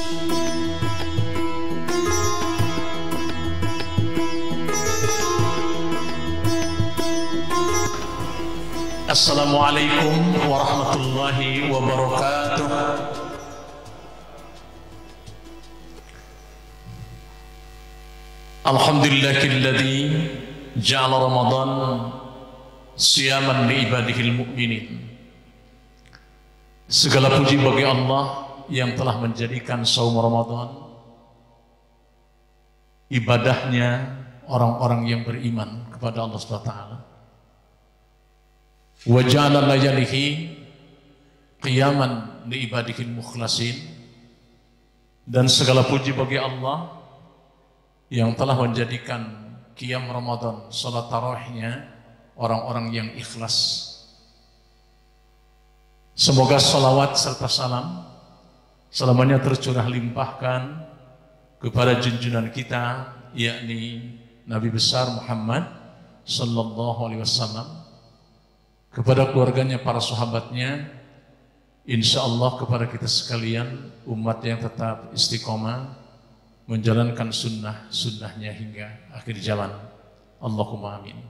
Assalamualaikum warahmatullahi wabarakatuh. Alhamdulillahilladzi ja'ala Ramadan siyaman li ibadihil mu'minin. Segala puji bagi Allah yang telah menjadikan saum Ramadan ibadahnya orang-orang yang beriman kepada Allah SWT. Wa ja'ala layalihi qiyaman li ibadihil mukhlasin, dan segala puji bagi Allah yang telah menjadikan qiyam Ramadan, salat tarawihnya orang-orang yang ikhlas. Semoga salawat serta salam selamanya tercurah limpahkan kepada junjungan kita, yakni Nabi besar Muhammad sallallahu alaihi wasallam, kepada keluarganya, para sahabatnya, insya Allah kepada kita sekalian, umat yang tetap istiqomah menjalankan sunnahnya hingga akhir zaman. Allahumma amin.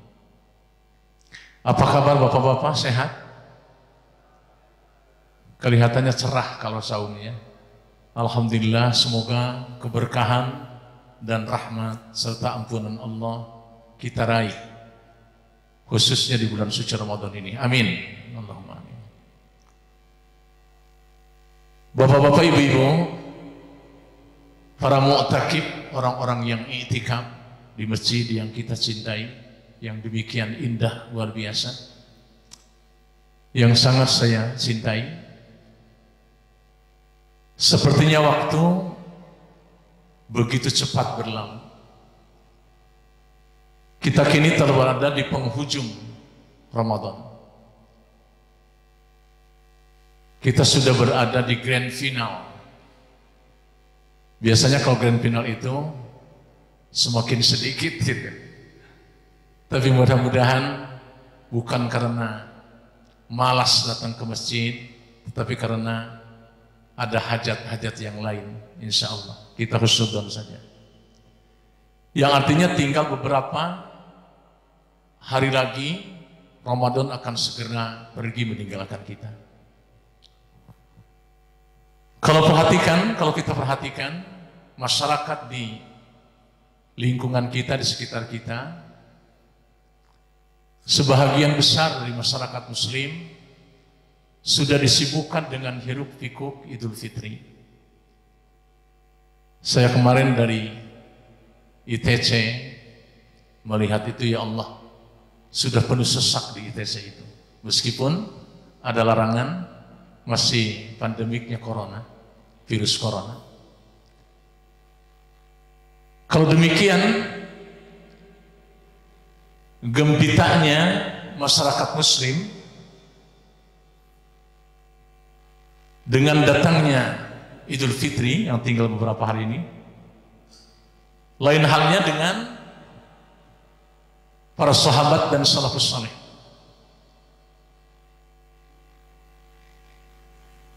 Apa kabar bapak-bapak, sehat? Kelihatannya cerah kalau saumnya. Alhamdulillah, semoga keberkahan dan rahmat serta ampunan Allah kita raih, khususnya di bulan suci Ramadan ini. Amin. Allahumma amin. Bapak-bapak, ibu-ibu, para mu'takif, orang-orang yang i'tikaf di masjid yang kita cintai, yang demikian indah, luar biasa, yang sangat saya cintai. Sepertinya waktu begitu cepat berlalu. Kita kini berada di penghujung Ramadan. Kita sudah berada di grand final. Biasanya kalau grand final itu semakin sedikit gitu. Tapi mudah-mudahan bukan karena malas datang ke masjid, tetapi karena ada hajat-hajat yang lain. Insya Allah kita husnudzon saja. Yang artinya tinggal beberapa hari lagi Ramadan akan segera pergi meninggalkan kita. Kalau kita perhatikan masyarakat di lingkungan kita, di sekitar kita, sebahagian besar dari masyarakat muslim sudah disibukkan dengan hiruk pikuk Idul Fitri. Saya kemarin dari ITC melihat itu, ya Allah, sudah penuh sesak di ITC itu. Meskipun ada larangan, masih pandemiknya corona, virus corona. Kalau demikian, gembitanya masyarakat muslim dengan datangnya Idul Fitri yang tinggal beberapa hari ini, lain halnya dengan para sahabat dan salafus saleh.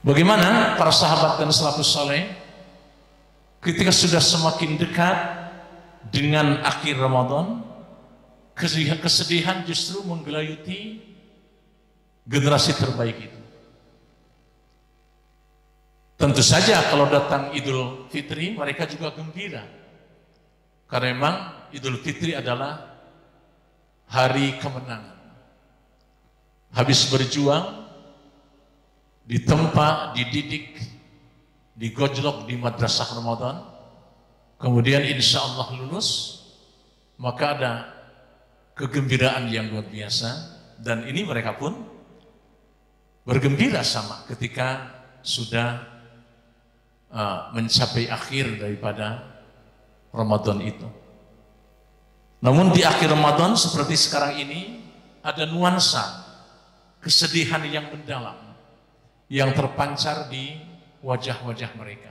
Bagaimana para sahabat dan salafus saleh ketika sudah semakin dekat dengan akhir Ramadan, kesedihan justru menggelayuti generasi terbaik itu. Tentu saja kalau datang Idul Fitri mereka juga gembira, karena memang Idul Fitri adalah hari kemenangan. Habis berjuang, ditempa, dididik, digojlok di madrasah Ramadan, kemudian insya Allah lulus, maka ada kegembiraan yang luar biasa. Dan ini mereka pun bergembira sama ketika sudah mencapai akhir daripada Ramadan itu. Namun di akhir Ramadan seperti sekarang ini ada nuansa kesedihan yang mendalam yang terpancar di wajah-wajah mereka.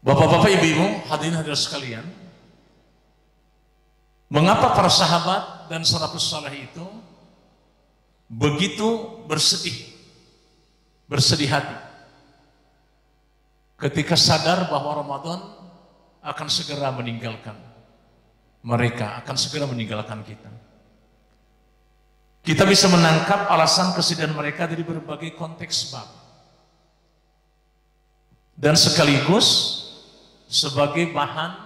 Bapak-bapak, ibu-ibu, hadirin hadirat sekalian, mengapa para sahabat dan salafus saleh itu begitu bersedih hati ketika sadar bahwa Ramadan akan segera meninggalkan mereka, akan segera meninggalkan kita. Kita bisa menangkap alasan kesedihan mereka dari berbagai konteks bab. Dan sekaligus sebagai bahan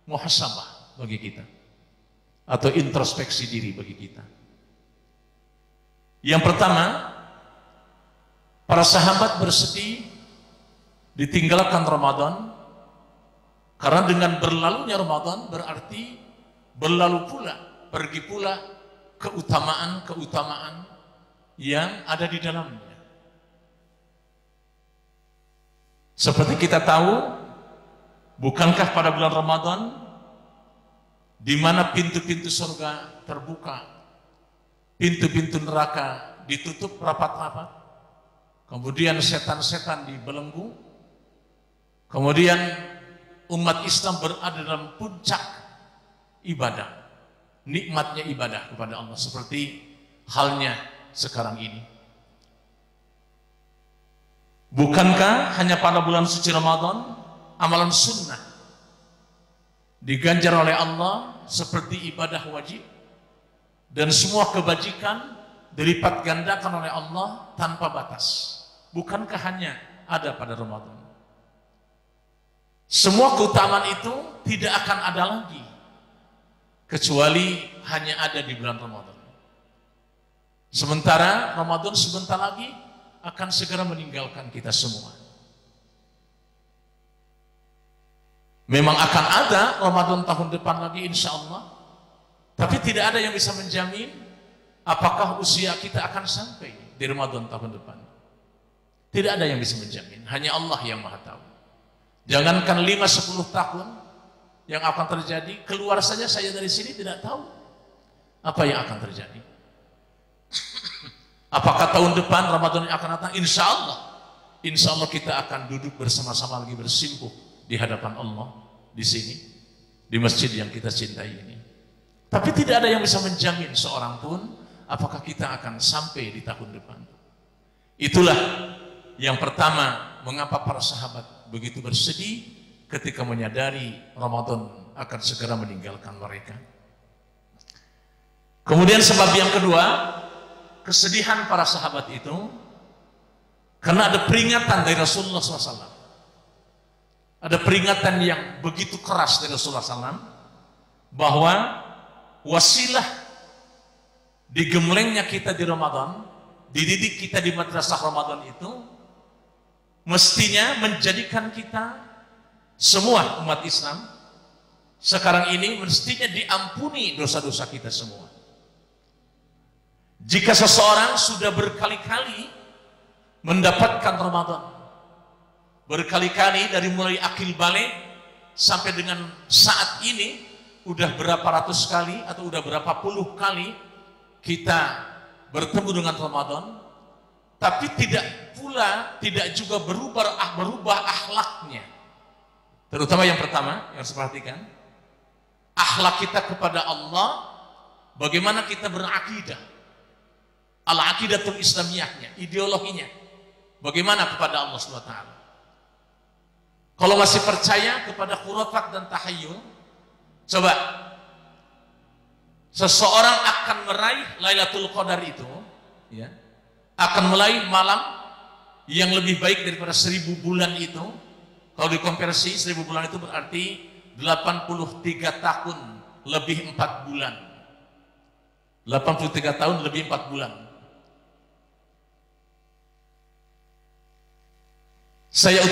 muhasabah bagi kita. Atau introspeksi diri bagi kita. Yang pertama, para sahabat bersedih ditinggalkan Ramadan, karena dengan berlalunya Ramadan berarti berlalu pula, pergi pula keutamaan-keutamaan yang ada di dalamnya. Seperti kita tahu, bukankah pada bulan Ramadan di mana pintu-pintu surga terbuka, pintu-pintu neraka ditutup rapat-rapat, kemudian setan-setan dibelenggu, kemudian umat Islam berada dalam puncak ibadah, nikmatnya ibadah kepada Allah, seperti halnya sekarang ini. Bukankah hanya pada bulan suci Ramadan amalan sunnah diganjar oleh Allah seperti ibadah wajib, dan semua kebajikan dilipat gandakan oleh Allah tanpa batas? Bukankah hanya ada pada Ramadan? Semua keutamaan itu tidak akan ada lagi kecuali hanya ada di bulan Ramadan. Sementara Ramadan sebentar lagi akan segera meninggalkan kita semua. Memang akan ada Ramadan tahun depan lagi insya Allah, tapi tidak ada yang bisa menjamin apakah usia kita akan sampai di Ramadan tahun depan. Tidak ada yang bisa menjamin, hanya Allah yang Maha tahu. Jangankan 5-10 tahun yang akan terjadi, keluar saja saya dari sini tidak tahu apa yang akan terjadi. Apakah tahun depan Ramadan yang akan datang? Insya Allah kita akan duduk bersama-sama lagi bersimpuh di hadapan Allah di sini, di masjid yang kita cintai ini. Tapi tidak ada yang bisa menjamin seorang pun apakah kita akan sampai di tahun depan. Itulah yang pertama mengapa para sahabat begitu bersedih ketika menyadari Ramadan akan segera meninggalkan mereka. Kemudian sebab yang kedua, kesedihan para sahabat itu karena ada peringatan dari Rasulullah SAW. Ada peringatan yang begitu keras dari Rasulullah SAW bahwa wasilah digemblengnya kita di Ramadan, dididik kita di madrasah Ramadan itu mestinya menjadikan kita semua umat Islam sekarang ini mestinya diampuni dosa-dosa kita semua. Jika seseorang sudah berkali-kali mendapatkan Ramadan, berkali-kali dari mulai akil balik sampai dengan saat ini, udah berapa ratus kali atau udah berapa puluh kali kita bertemu dengan Ramadan, tapi tidak juga berubah akhlaknya. Terutama yang pertama yang harus perhatikan, akhlak kita kepada Allah, bagaimana kita berakidah, al-aqidatul islamiyahnya, ideologinya, bagaimana kepada Allah SWT. Kalau masih percaya kepada khurafat dan tahayyul, coba seseorang akan meraih Lailatul Qadar itu, ya, akan meraih malam yang lebih baik daripada 1000 bulan itu. Kalau dikonversi 1000 bulan itu berarti 83 tahun lebih 4 bulan. 83 tahun lebih 4 bulan. Saya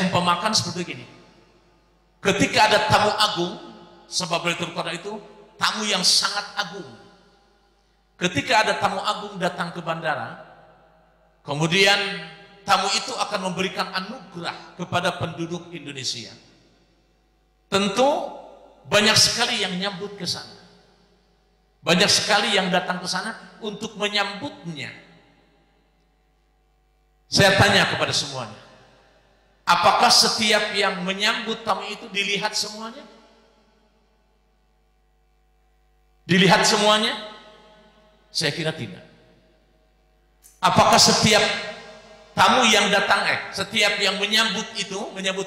umpamakan seperti ini. Ketika ada tamu agung, sebab Lailatul Qadar itu tamu yang sangat agung. Ketika ada tamu agung datang ke bandara, kemudian tamu itu akan memberikan anugerah kepada penduduk Indonesia. Tentu banyak sekali yang nyambut ke sana. Banyak sekali yang datang ke sana untuk menyambutnya. Saya tanya kepada semuanya, apakah setiap yang menyambut tamu itu dilihat semuanya? Dilihat semuanya? Saya kira tidak. Apakah setiap tamu yang datang, setiap yang menyambut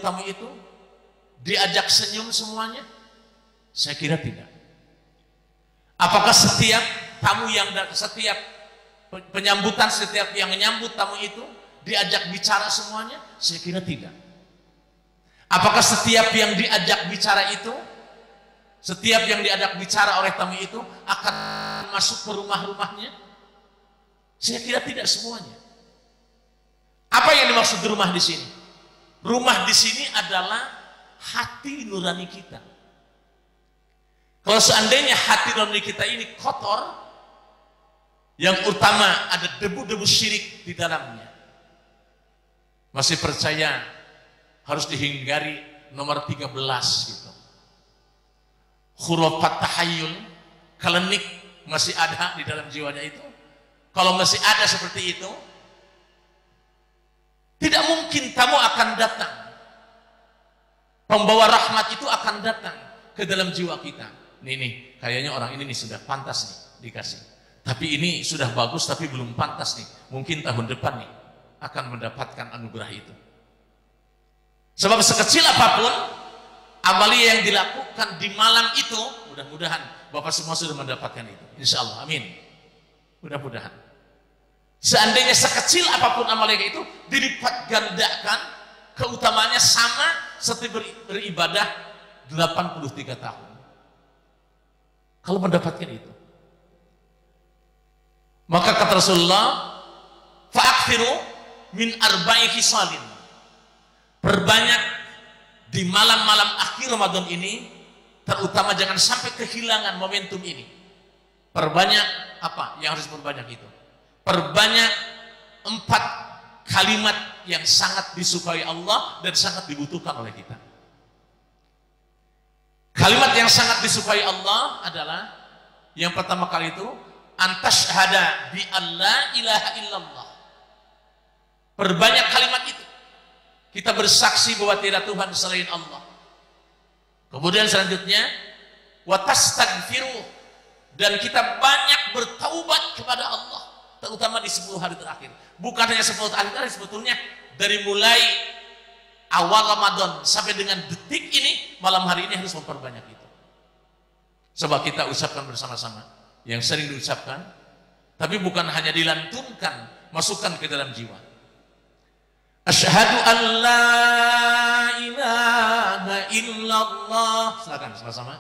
tamu itu, diajak senyum semuanya? Saya kira tidak. Apakah setiap penyambutan, setiap yang menyambut tamu itu diajak bicara semuanya? Saya kira tidak. Apakah setiap yang diajak bicara itu, setiap yang diajak bicara oleh tamu itu akan masuk ke rumah-rumahnya? Saya kira tidak semuanya. Apa yang dimaksud rumah di sini? Rumah di sini adalah hati nurani kita. Kalau seandainya hati nurani kita ini kotor, yang utama ada debu-debu syirik di dalamnya, masih percaya harus dihindari nomor 13 gitu. Khurafat tahayul, kelenik masih ada di dalam jiwanya itu. Kalau masih ada seperti itu, tidak mungkin tamu akan datang. Pembawa rahmat itu akan datang ke dalam jiwa kita. Nih, kayaknya orang ini sudah pantas nih dikasih. Tapi ini sudah bagus tapi belum pantas nih. Mungkin tahun depan nih akan mendapatkan anugerah itu. Sebab sekecil apapun amalia yang dilakukan di malam itu, mudah-mudahan Bapak semua sudah mendapatkan itu. Insya Allah, amin. Mudah-mudahan. Seandainya sekecil apapun amalia itu, dilipat gandakan, keutamaannya sama seperti beribadah 83 tahun. Kalau mendapatkan itu, maka kata Rasulullah, fa'akthiru min arba'i khisalin. Perbanyak di malam-malam akhir Ramadan ini, terutama jangan sampai kehilangan momentum ini. Perbanyak apa yang harus perbanyak itu? Perbanyak 4 kalimat yang sangat disukai Allah dan sangat dibutuhkan oleh kita. Kalimat yang sangat disukai Allah adalah yang pertama kali itu, antashhada bi alla ilaha illallah. Perbanyak kalimat itu. Kita bersaksi bahwa tidak Tuhan selain Allah. Kemudian selanjutnya, wa tastaghfiru, dan kita banyak bertaubat kepada Allah, terutama di 10 hari terakhir. Bukan hanya 10 hari terakhir, sebetulnya dari mulai awal Ramadan sampai dengan detik ini, malam hari ini harus memperbanyak itu. Sebab kita ucapkan bersama-sama yang sering diucapkan, tapi bukan hanya dilantunkan, masukkan ke dalam jiwa. Asyhadu an la ilaha illallah. Silakan sama-sama.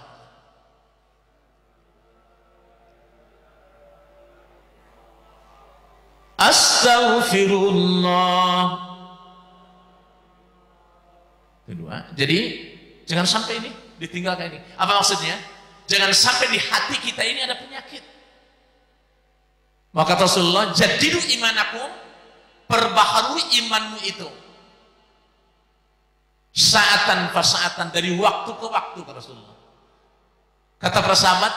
Astaghfirullah. Kedua, jadi jangan sampai ini ditinggalkan ini. Apa maksudnya? Jangan sampai di hati kita ini ada penyakit. Maka Rasulullah, jadidu imanakum, perbaharui imanmu itu. Saatan fasaatan, dari waktu ke waktu, kata Rasulullah. Kata para sahabat,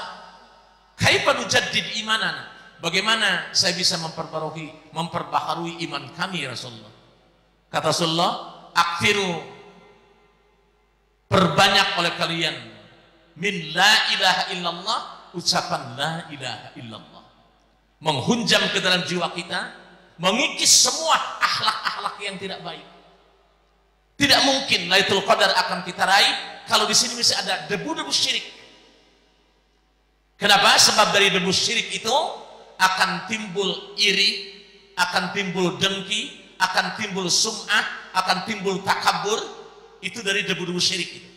kaifa nujaddid imanana? Bagaimana saya bisa memperbaharui iman kami, Rasulullah? Kata Rasulullah, akhiru, perbanyak oleh kalian min la ilaha illallah, ucapan la ilaha illallah, menghunjam ke dalam jiwa kita, mengikis semua akhlak-akhlak yang tidak baik. Tidak mungkin Lailatul Qadar akan kita raih kalau di sini masih ada debu-debu syirik. Kenapa? Sebab dari debu syirik itu akan timbul iri, akan timbul dengki, akan timbul sum'ah, akan timbul takabur. Itu dari debu-debu syirik itu.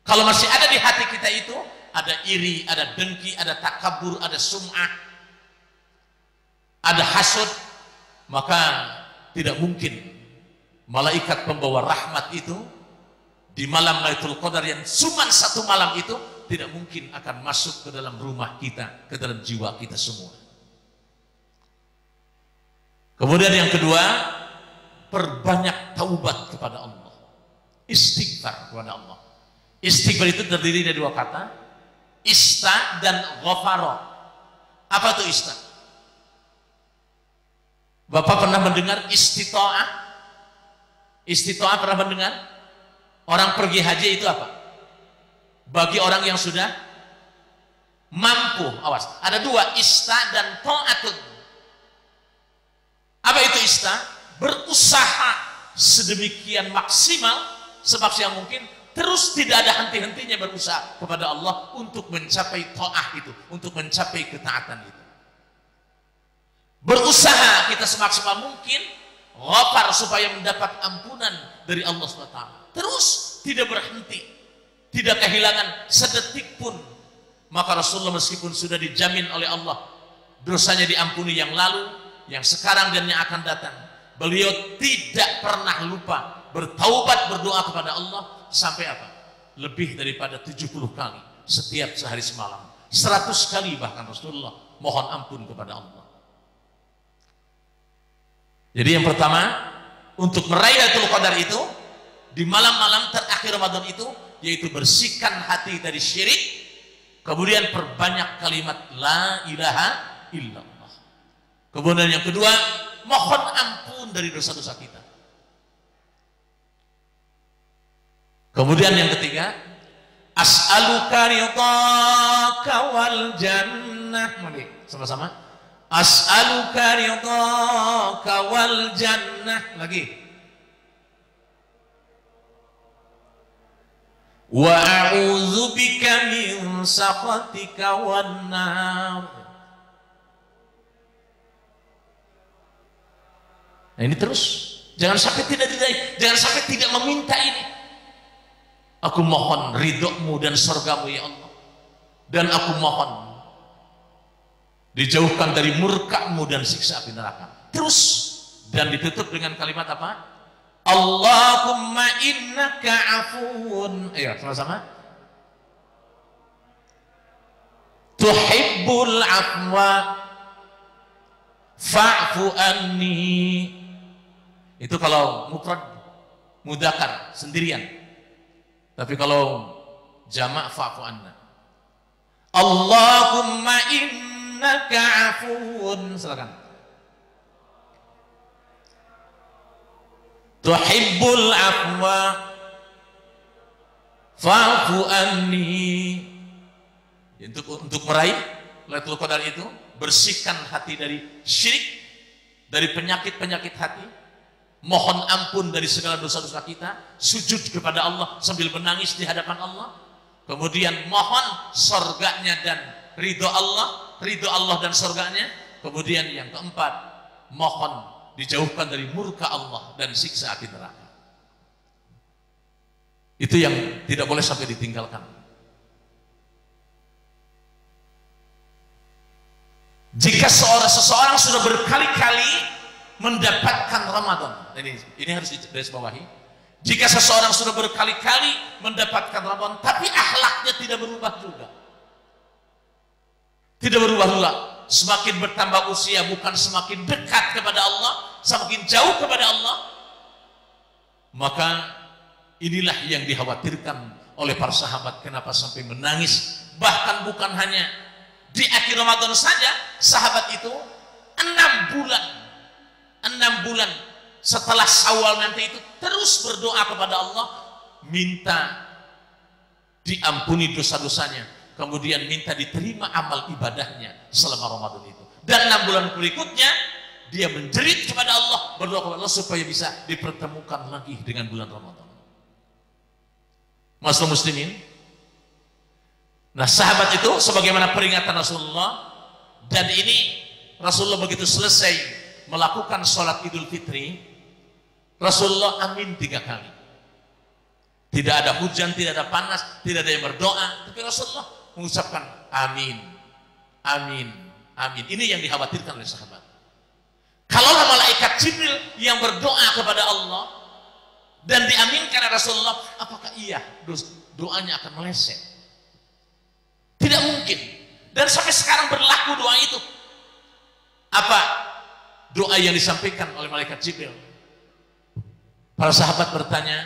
Kalau masih ada di hati kita itu, ada iri, ada dengki, ada takabur, ada sum'ah, ada hasud, maka tidak mungkin malaikat pembawa rahmat itu di malam Lailatul Qadar yang cuma 1 malam itu tidak mungkin akan masuk ke dalam rumah kita, ke dalam jiwa kita semua. Kemudian yang kedua, perbanyak taubat kepada Allah, istighfar kepada Allah. Istighfar itu terdiri dari 2 kata, ista dan ghafara. Apa itu ista? Bapak pernah mendengar istita'ah? Istita'ah pernah mendengar? Orang pergi haji itu apa? Bagi orang yang sudah mampu, awas, ada 2, ista dan ta'atun. Apa itu ista, berusaha sedemikian maksimal semaksimal mungkin, terus tidak ada henti-hentinya berusaha kepada Allah untuk mencapai ta'ah itu, untuk mencapai ketaatan itu. Berusaha kita semaksimal mungkin ghafar supaya mendapat ampunan dari Allah SWT. Terus tidak berhenti, tidak kehilangan sedetik pun. Maka Rasulullah meskipun sudah dijamin oleh Allah dosanya diampuni yang lalu, yang sekarang dan yang akan datang, beliau tidak pernah lupa bertaubat, berdoa kepada Allah sampai apa? Lebih daripada 70 kali setiap sehari semalam, 100 kali bahkan Rasulullah mohon ampun kepada Allah. Jadi yang pertama, untuk meraih Lailatul Qadar itu di malam-malam terakhir Ramadan itu, yaitu bersihkan hati dari syirik, kemudian perbanyak kalimat la ilaha illallah. Kemudian yang kedua, mohon ampun dari dosa-dosa kita. Kemudian yang ketiga, as'aluka ridhaka wal jannah. Mari sama-sama. As'aluka ridhaka wal jannah. Lagi. Wa a'udzubika min sakhatika wan nar. Nah ini terus, jangan sampai jangan sampai tidak meminta ini. Aku mohon ridhomu dan surgamu ya Allah, dan aku mohon dijauhkan dari murkamu dan siksa api neraka. Terus, dan ditutup dengan kalimat apa? Allahumma innaka afuun. Ayo sama-sama. Tuhibbul afwa fa'fu anni. Itu kalau mufrad mudzakkar sendirian. Tapi kalau jamak fa'fu anna. Allahumma innaka afuun. Silakan. Tuhibbul afwa fa'fu anni. Untuk meraih Lailatul Qadar itu, bersihkan hati dari syirik, dari penyakit-penyakit hati, mohon ampun dari segala dosa-dosa kita, sujud kepada Allah sambil menangis di hadapan Allah, kemudian mohon surganya dan ridho Allah dan surganya, kemudian yang keempat, mohon dijauhkan dari murka Allah dan siksa api neraka. Itu yang tidak boleh sampai ditinggalkan. Jika seseorang sudah berkali-kali mendapatkan Ramadan, ini harus digarisbawahi. Jika seseorang sudah berkali-kali mendapatkan Ramadan, tapi akhlaknya tidak berubah juga, tidak berubah juga, semakin bertambah usia bukan semakin dekat kepada Allah, semakin jauh kepada Allah, maka inilah yang dikhawatirkan oleh para sahabat. Kenapa sampai menangis? Bahkan bukan hanya di akhir Ramadan saja, sahabat itu 6 bulan setelah Syawal nanti itu terus berdoa kepada Allah, minta diampuni dosa-dosanya, kemudian minta diterima amal ibadahnya selama Ramadan itu. Dan 6 bulan berikutnya dia menjerit kepada Allah, berdoa kepada Allah supaya bisa dipertemukan lagi dengan bulan Ramadan. Masuk muslimin. Nah, sahabat itu sebagaimana peringatan Rasulullah, dan ini Rasulullah begitu selesai melakukan sholat Idul Fitri, Rasulullah amin 3 kali. Tidak ada hujan, tidak ada panas, tidak ada yang berdoa, tapi Rasulullah mengucapkan amin, amin, amin. Ini yang dikhawatirkan oleh sahabat. Kalaulah malaikat Jibril yang berdoa kepada Allah dan diaminkan oleh Rasulullah, apakah iya doanya akan meleset? Tidak mungkin. Dan sampai sekarang berlaku doa itu. Apa doa yang disampaikan oleh malaikat Jibril? Para sahabat bertanya,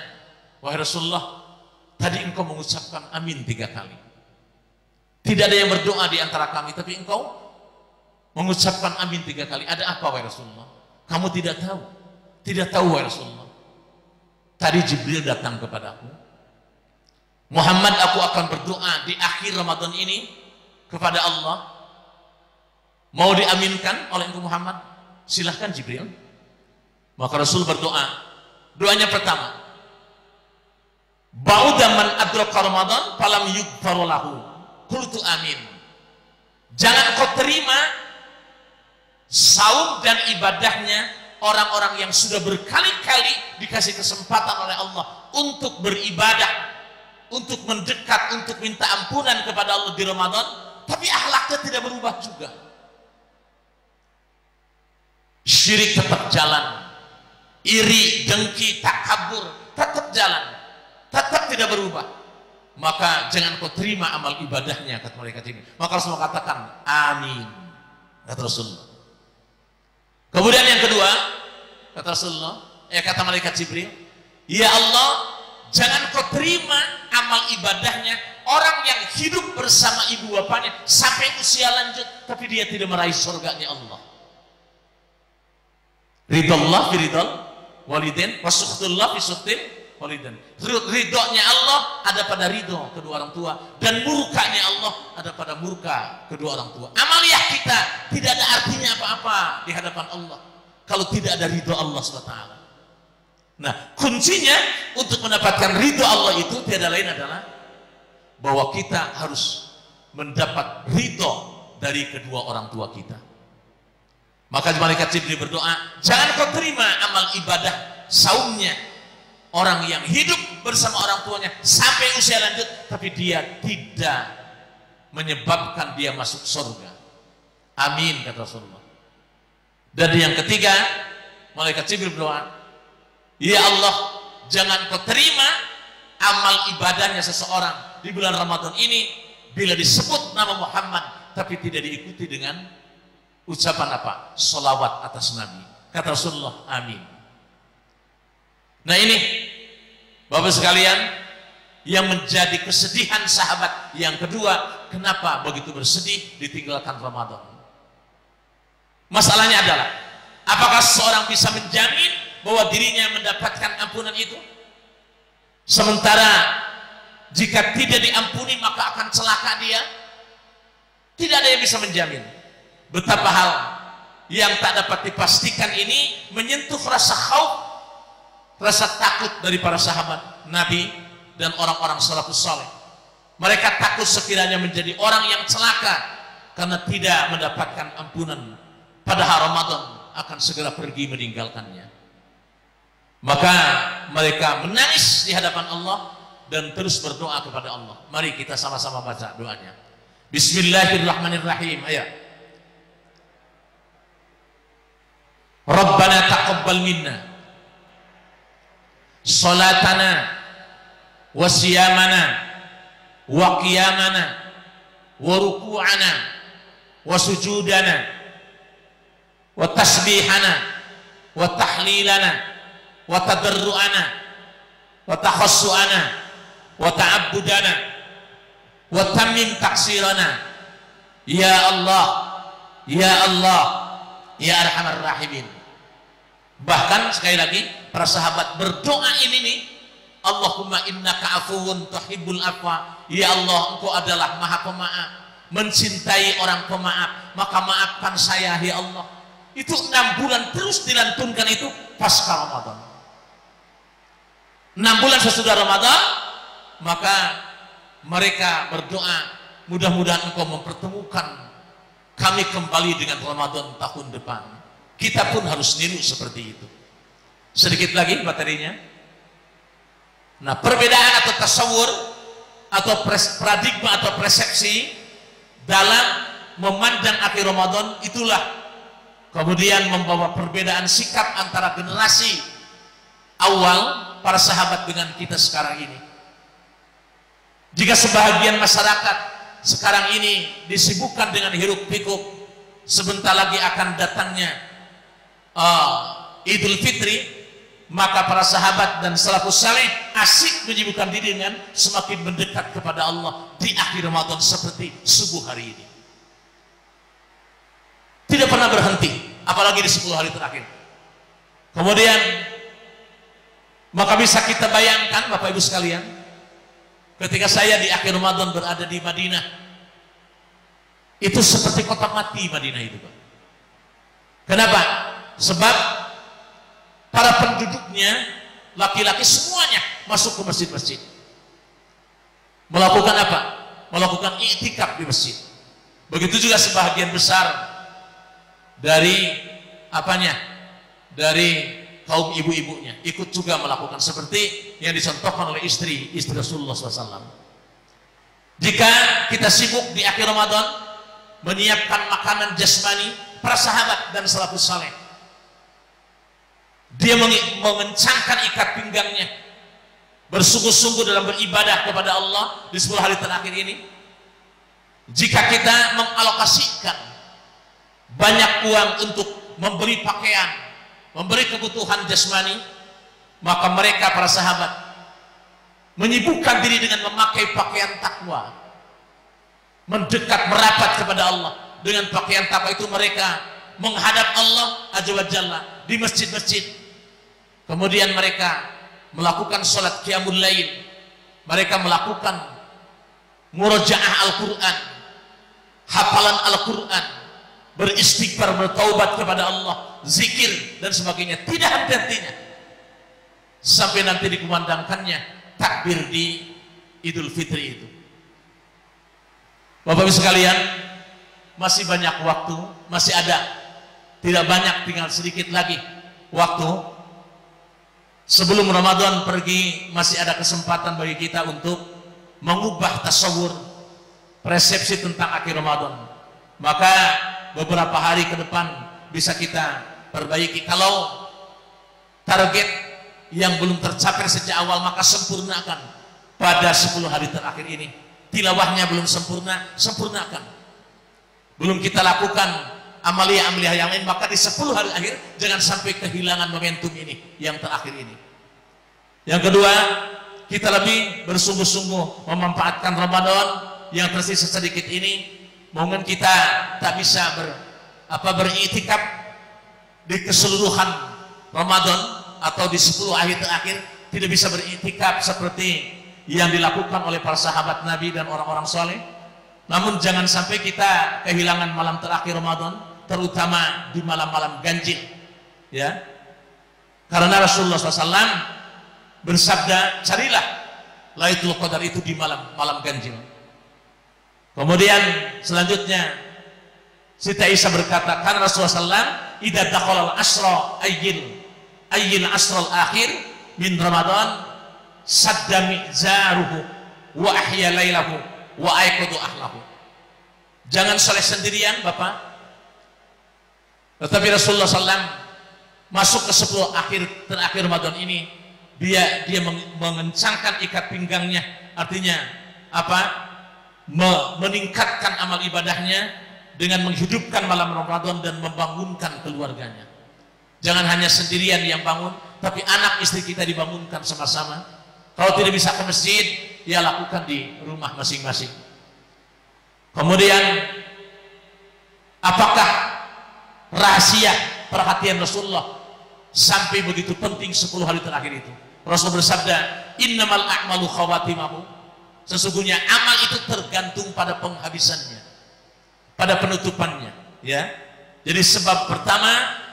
wahai Rasulullah, tadi engkau mengucapkan amin 3 kali. Tidak ada yang berdoa di antara kami, tapi engkau mengucapkan amin 3 kali. Ada apa wahai Rasulullah? Kamu tidak tahu? Tidak tahu wahai Rasulullah. Tadi Jibril datang kepadaku, Muhammad, aku akan berdoa di akhir Ramadan ini kepada Allah. Mau diaminkan oleh engkau Muhammad? Silahkan Jibril. Maka Rasul berdoa. Doanya pertama, ba'da man adraka Ramadan falam yughfar lahu. Qultu amin. Jangan kau terima saum dan ibadahnya orang-orang yang sudah berkali-kali dikasih kesempatan oleh Allah untuk beribadah, untuk mendekat, untuk minta ampunan kepada Allah di Ramadan, tapi akhlaknya tidak berubah juga. Syirik tetap jalan, iri, dengki, takabur tetap jalan, tetap tidak berubah. Maka jangan kau terima amal ibadahnya, kata malaikat ini. Maka Rasulullah katakan amin, kata Rasulullah. Kemudian yang kedua, kata Rasulullah, kata malaikat Jibril, ya Allah, jangan kau terima amal ibadahnya orang yang hidup bersama ibu bapaknya sampai usia lanjut, tapi dia tidak meraih surganya Allah. Ridallah fi ridal walidin, wa sukhtullah fi sukhtil walidin. Ridhonya Allah ada pada ridho kedua orang tua, dan murkanya Allah ada pada murka kedua orang tua. Amaliyah kita tidak ada artinya apa-apa di hadapan Allah kalau tidak ada ridho Allah SWT. Nah, kuncinya untuk mendapatkan ridho Allah itu tiada lain adalah bahwa kita harus mendapat ridho dari kedua orang tua kita. Maka malaikat Jibril berdoa, jangan kau terima amal ibadah saumnya orang yang hidup bersama orang tuanya sampai usia lanjut, tapi dia tidak menyebabkan dia masuk surga. Amin, kata Rasulullah. Dan yang ketiga, malaikat Jibril berdoa, ya Allah, jangan kau terima amal ibadahnya seseorang di bulan Ramadan ini bila disebut nama Muhammad tapi tidak diikuti dengan ucapan apa? Sholawat atas Nabi. Kata Rasulullah, amin. Nah ini Bapak sekalian yang menjadi kesedihan sahabat yang kedua, kenapa begitu bersedih ditinggalkan Ramadan? Masalahnya adalah, apakah seorang bisa menjamin bahwa dirinya mendapatkan ampunan itu? Sementara jika tidak diampuni maka akan celaka dia. Tidak ada yang bisa menjamin. Betapa hal yang tak dapat dipastikan ini menyentuh rasa khauf, rasa takut dari para sahabat Nabi dan orang-orang salafus saleh. Mereka takut sekiranya menjadi orang yang celaka karena tidak mendapatkan ampunan, padahal Ramadan akan segera pergi meninggalkannya. Maka mereka menangis di hadapan Allah dan terus berdoa kepada Allah. Mari kita sama-sama baca doanya. Bismillahirrahmanirrahim. Ayo. Rabbana taqabbal minna salatana wa siyamana wa qiyamana wa ruku'ana wa sujudana wa tasbihana wa tahlilana wa tadarru'ana wa takhassu'ana wa ta'abbudana wa tammim taksirana ya Allah ya Allah ya Arhamar Rahimin. Bahkan sekali lagi para sahabat berdoa ini nih, Allahumma innaka afuwun tuhibbul afwa. Ya Allah, engkau adalah maha pemaaf, mencintai orang pemaaf, maka maafkan saya ya Allah. Itu 6 bulan terus dilantunkan itu pasca Ramadan. 6 bulan sesudah Ramadan, maka mereka berdoa, mudah-mudahan engkau mempertemukan kami kembali dengan Ramadan tahun depan. Kita pun harus niru seperti itu. Sedikit lagi materinya. Nah, perbedaan atau tasawur atau paradigma atau persepsi dalam memandang akhir Ramadan itulah kemudian membawa perbedaan sikap antara generasi awal para sahabat dengan kita sekarang ini. Jika sebahagian masyarakat sekarang ini disibukkan dengan hiruk pikuk, sebentar lagi akan datangnya Idul Fitri, maka para sahabat dan salafus saleh asik menyibukkan diri dengan semakin mendekat kepada Allah di akhir Ramadan seperti subuh hari ini. Tidak pernah berhenti, apalagi di 10 hari terakhir. Kemudian maka bisa kita bayangkan Bapak Ibu sekalian, ketika saya di akhir Ramadan berada di Madinah, itu seperti kota mati Madinah itu, Pak. Kenapa? Sebab ibunya, laki-laki semuanya masuk ke masjid-masjid. Melakukan apa? Melakukan i'tikaf di masjid. Begitu juga sebahagian besar dari apanya? Dari kaum ibu-ibunya ikut juga melakukan seperti yang dicontohkan oleh istri Rasulullah SAW. Jika kita sibuk di akhir Ramadan menyiapkan makanan jasmani, para sahabat dan salafus saleh, dia mengencangkan ikat pinggangnya, bersungguh-sungguh dalam beribadah kepada Allah di 10 hari terakhir ini. Jika kita mengalokasikan banyak uang untuk membeli pakaian, memberi kebutuhan jasmani, maka mereka para sahabat menyibukkan diri dengan memakai pakaian takwa, mendekat merapat kepada Allah. Dengan pakaian takwa itu mereka menghadap Allah Azza wa Jalla di masjid-masjid. Kemudian mereka melakukan sholat qiyamul lail, mereka melakukan murajaah Al-Quran, hafalan Al-Quran, beristighfar, bertaubat kepada Allah, zikir dan sebagainya, tidak henti-hentinya sampai nanti dikumandangkannya takbir di Idul Fitri itu. Bapak-Ibu sekalian, masih banyak waktu, masih ada, tidak banyak, tinggal sedikit lagi waktu sebelum Ramadan pergi. Masih ada kesempatan bagi kita untuk mengubah tasawur, persepsi tentang akhir Ramadan. Maka beberapa hari ke depan bisa kita perbaiki. Kalau target yang belum tercapai sejak awal, maka sempurnakan pada 10 hari terakhir ini. Tilawahnya belum sempurna, sempurnakan. Belum kita lakukan amalia-amalia yang lain, maka di 10 hari akhir jangan sampai kehilangan momentum ini yang terakhir ini. Yang kedua, kita lebih bersungguh-sungguh memanfaatkan Ramadan yang tersisa sedikit ini. Mungkin kita tak bisa beriktikaf di keseluruhan Ramadan atau di 10 hari terakhir, tidak bisa beriktikaf seperti yang dilakukan oleh para sahabat Nabi dan orang-orang soleh. Namun jangan sampai kita kehilangan malam terakhir Ramadan, terutama di malam-malam ganjil, ya. Karena Rasulullah SAW bersabda, carilah Lailatul Qadar itu di malam ganjil. Kemudian selanjutnya Siti Aisyah berkata, kan Rasulullah SAW idza dakhala al-asra ayyil asral akhir min Ramadan sadda mi'zaruhu wa ahya lailahu wa aiqadu ahlahu. Jangan soleh sendirian Bapak, tetapi Rasulullah SAW masuk ke 10 akhir terakhir Ramadan ini, dia mengencangkan ikat pinggangnya, artinya apa? Meningkatkan amal ibadahnya dengan menghidupkan malam Ramadan dan membangunkan keluarganya. Jangan hanya sendirian yang bangun, tapi anak istri kita dibangunkan sama-sama. Kalau tidak bisa ke masjid, ya lakukan di rumah masing-masing. Kemudian, apakah rahasia perhatian Rasulullah sampai begitu penting 10 hari terakhir itu? Rasul bersabda, innamal a'malu khawatimahu. Sesungguhnya amal itu tergantung pada penghabisannya, pada penutupannya, ya. Jadi sebab pertama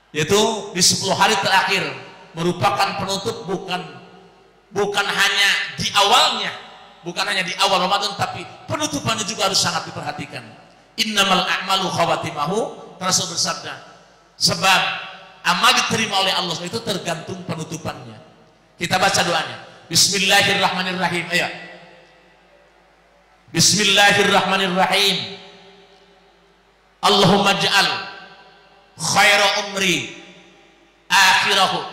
yaitu di 10 hari terakhir merupakan penutup, bukan hanya di awalnya, bukan hanya di awal Ramadan, tapi penutupannya juga harus sangat diperhatikan. Innamal a'malu khawatimahu. Rasul bersabda, sebab amal diterima oleh Allah itu tergantung penutupannya. Kita baca doanya. Bismillahirrahmanirrahim. Ayo. Bismillahirrahmanirrahim. Allahumma ja'al khaira umri akhirahu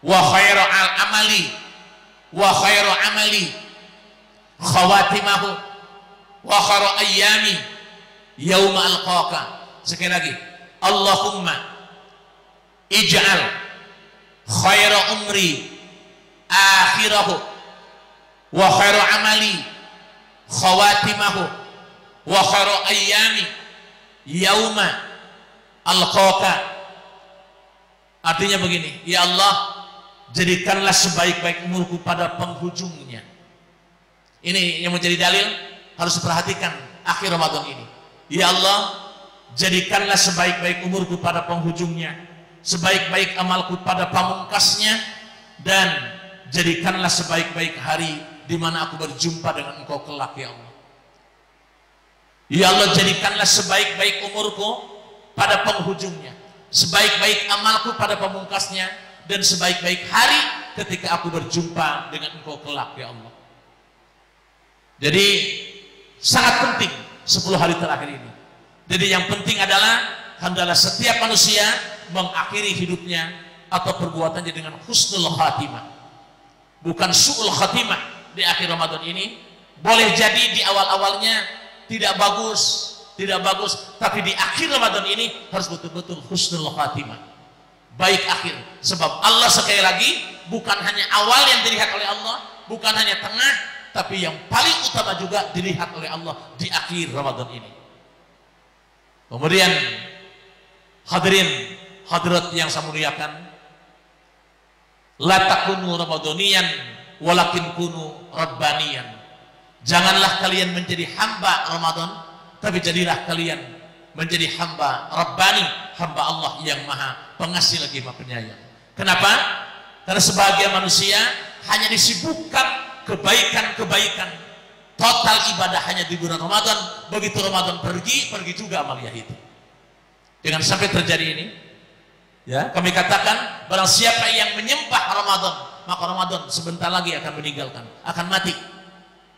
wa khaira amali wa khairu amali khawatimahu wa khairu ayyami yauma alqaka. Sekali lagi, Allahumma ij'al khairu umri akhirahu wa khairu amali khawatimahu wa khairu ayyami yauma alqaka. Artinya begini, ya Allah, jadikanlah sebaik-baik umurku pada penghujungnya. Ini yang menjadi dalil, harus diperhatikan akhir Ramadan ini. Ya Allah, jadikanlah sebaik-baik umurku pada penghujungnya. sebaik-baik amalku pada pamungkasnya, dan jadikanlah sebaik-baik hari di mana aku berjumpa dengan Engkau kelak, ya Allah. Ya Allah, jadikanlah sebaik-baik umurku pada penghujungnya, sebaik-baik amalku pada pamungkasnya, dan sebaik-baik hari ketika aku berjumpa dengan Engkau kelak, ya Allah. Jadi sangat penting 10 hari terakhir ini. Jadi yang penting adalah hendaklah setiap manusia mengakhiri hidupnya atau perbuatannya dengan husnul khatimah, bukan su'ul khatimah. Di akhir Ramadan ini boleh jadi di awal-awalnya tidak bagus, tapi di akhir Ramadan ini harus betul-betul husnul khatimah, baik akhir. Sebab Allah sekali lagi bukan hanya awal yang dilihat oleh Allah, bukan hanya tengah, tapi yang paling utama juga dilihat oleh Allah di akhir Ramadan ini. Kemudian hadirin hadirat yang saya muliakan, la takunu ramadaniyan walakin kunu rabbaniyan. Janganlah kalian menjadi hamba Ramadan, tapi jadilah kalian menjadi hamba Rabbani, hamba Allah yang maha pengasih lagi maha penyayang. Kenapa? Karena sebagian manusia hanya disibukkan kebaikan-kebaikan, total ibadah hanya di bulan Ramadan. Begitu Ramadan pergi juga amalia itu. Jangan sampai terjadi ini. Ya, kami katakan barang siapa yang menyembah Ramadan, maka Ramadan sebentar lagi akan meninggalkan, akan mati.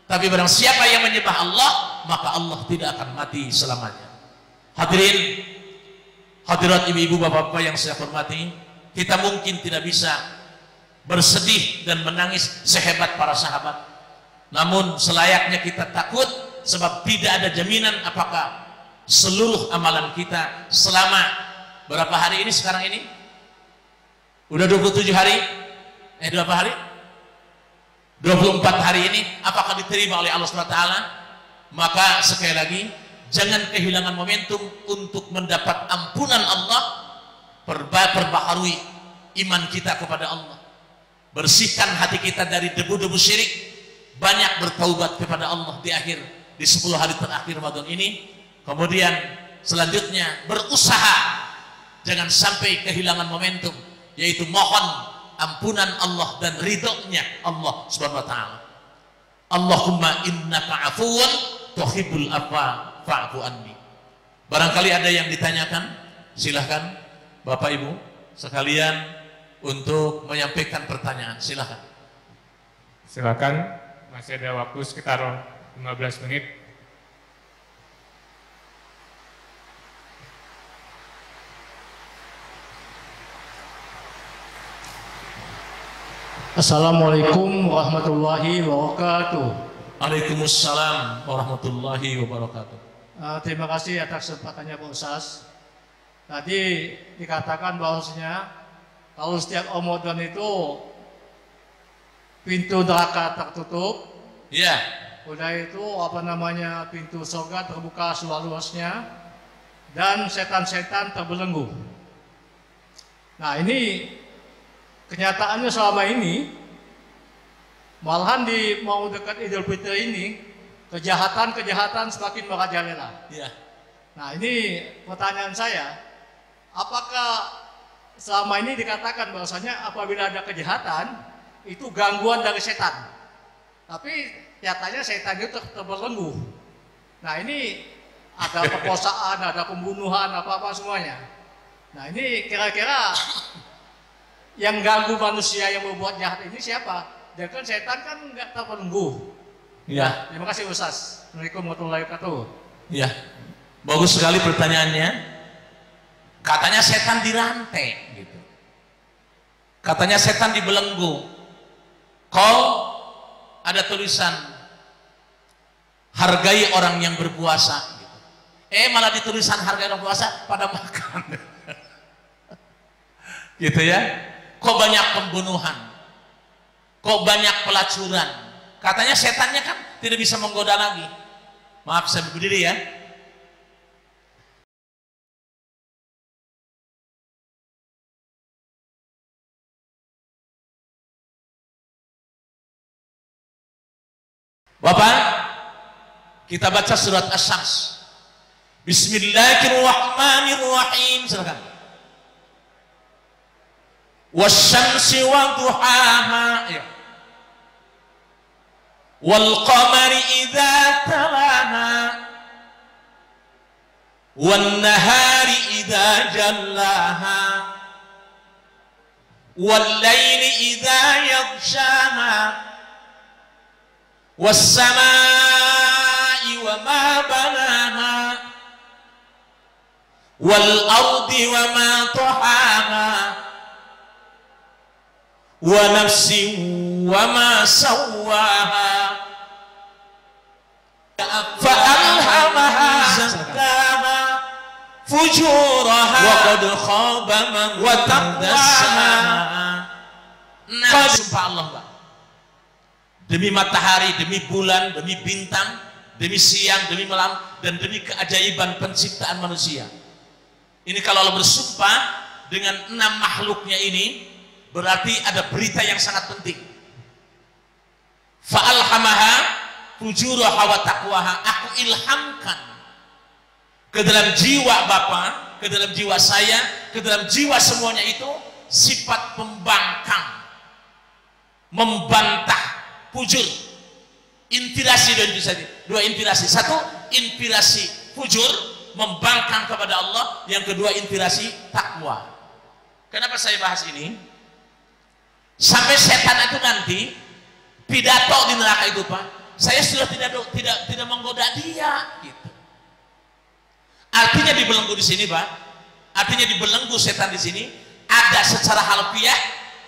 Tapi barang siapa yang menyembah Allah, maka Allah tidak akan mati selamanya. Hadirin hadirat, ibu-ibu, bapak-bapak yang saya hormati, kita mungkin tidak bisa bersedih dan menangis sehebat para sahabat, namun selayaknya kita takut, sebab tidak ada jaminan apakah seluruh amalan kita selama berapa hari ini sekarang ini? Udah 27 hari? Berapa hari? 24 hari ini apakah diterima oleh Allah SWT? Maka sekali lagi, jangan kehilangan momentum untuk mendapat ampunan Allah. Perbaharui iman kita kepada Allah, bersihkan hati kita dari debu-debu syirik, banyak bertaubat kepada Allah di 10 hari terakhir Ramadan ini. Kemudian selanjutnya berusaha jangan sampai kehilangan momentum, yaitu mohon ampunan Allah dan ridhonya Allah Subhanahu wa taala. Allahumma innaka afuwun tuhibbul afwa fa'fu anni. Barangkali ada yang ditanyakan, silahkan Bapak Ibu sekalian untuk menyampaikan pertanyaan, silahkan. Silakan, masih ada waktu sekitar 15 menit. Assalamualaikum warahmatullahi wabarakatuh. Waalaikumsalam warahmatullahi wabarakatuh. Terima kasih atas kesempatannya Pak Ustaz. Tadi dikatakan bahwasanya kalau setiap Ramadan itu pintu neraka tertutup, ya. Udah itu pintu surga terbuka seluas-luasnya dan setan-setan terbelenggu. Nah, ini kenyataannya selama ini, malahan di mau dekat Idul Fitri ini, kejahatan-kejahatan semakin merajalela. Ya. Nah, ini pertanyaan saya, apakah selama ini dikatakan bahwasanya apabila ada kejahatan itu gangguan dari setan, tapi nyatanya setan itu terbelenggu. Nah, ini ada perkosaan, ada pembunuhan, apa-apa semuanya. Nah, ini kira-kira yang ganggu manusia yang membuat jahat ini siapa? Jangan kan setan kan nggak terbelenggu. Ya. Nah, terima kasih Ustaz. Assalamualaikum warahmatullahi wabarakatuh. Ya, bagus sekali pertanyaannya. Katanya setan dirantai, gitu. Katanya setan dibelenggu. Kalau ada tulisan hargai orang yang berpuasa, gitu. Malah di tulisan hargai orang puasa pada makan, gitu ya. Kok banyak pembunuhan, kok banyak pelacuran. Katanya setannya kan tidak bisa menggoda lagi. Maaf saya berdiri ya. Bapak, kita baca surat Asy-Syams. Bismillahirrahmanirrahim. Silakan. wasyamsi wa duhaha, wal qamari idza talaha, wan nahari idza jallaha, wal laili idza yaghshaha, was samai wa ma banaha, wal ardi wa ma tahaha, wa nafsin wa ma sawwaha, fa alhamaha zakkaha fujuraha wa qad khaba man dassaha. Nah, sumpah Allah, Pak, demi matahari, demi bulan, demi bintang, demi siang, demi malam, dan demi keajaiban penciptaan manusia. Ini kalau Allah bersumpah dengan 6 makhluknya ini, berarti ada berita yang sangat penting. Fa'alhamaha fujuraha wa taqwaha, aku ilhamkan ke dalam jiwa Bapak, ke dalam jiwa saya, ke dalam jiwa semuanya itu sifat pembangkang, membantah, fujur, inspirasi, dua inspirasi. Satu, inspirasi fujur, membangkang kepada Allah. Yang kedua, inspirasi takwa. Kenapa saya bahas ini? Sampai setan itu nanti pidato di neraka itu, Pak, saya sudah tidak menggoda dia, gitu. Artinya dibelenggu di sini, Pak. Artinya dibelenggu setan di sini. Ada secara harfiah,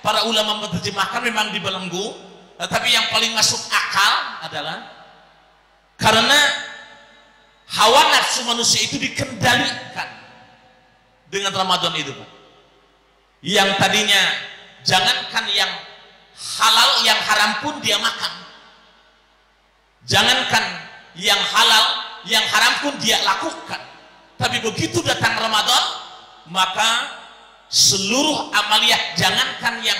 para ulama menerjemahkan memang dibelenggu, tetapi yang paling masuk akal adalah karena hawa nafsu manusia itu dikendalikan dengan Ramadan itu, Pak. Yang tadinya jangankan yang halal, yang haram pun dia makan. Jangankan yang halal, yang haram pun dia lakukan. Tapi begitu datang Ramadan, maka seluruh amaliyah, jangankan yang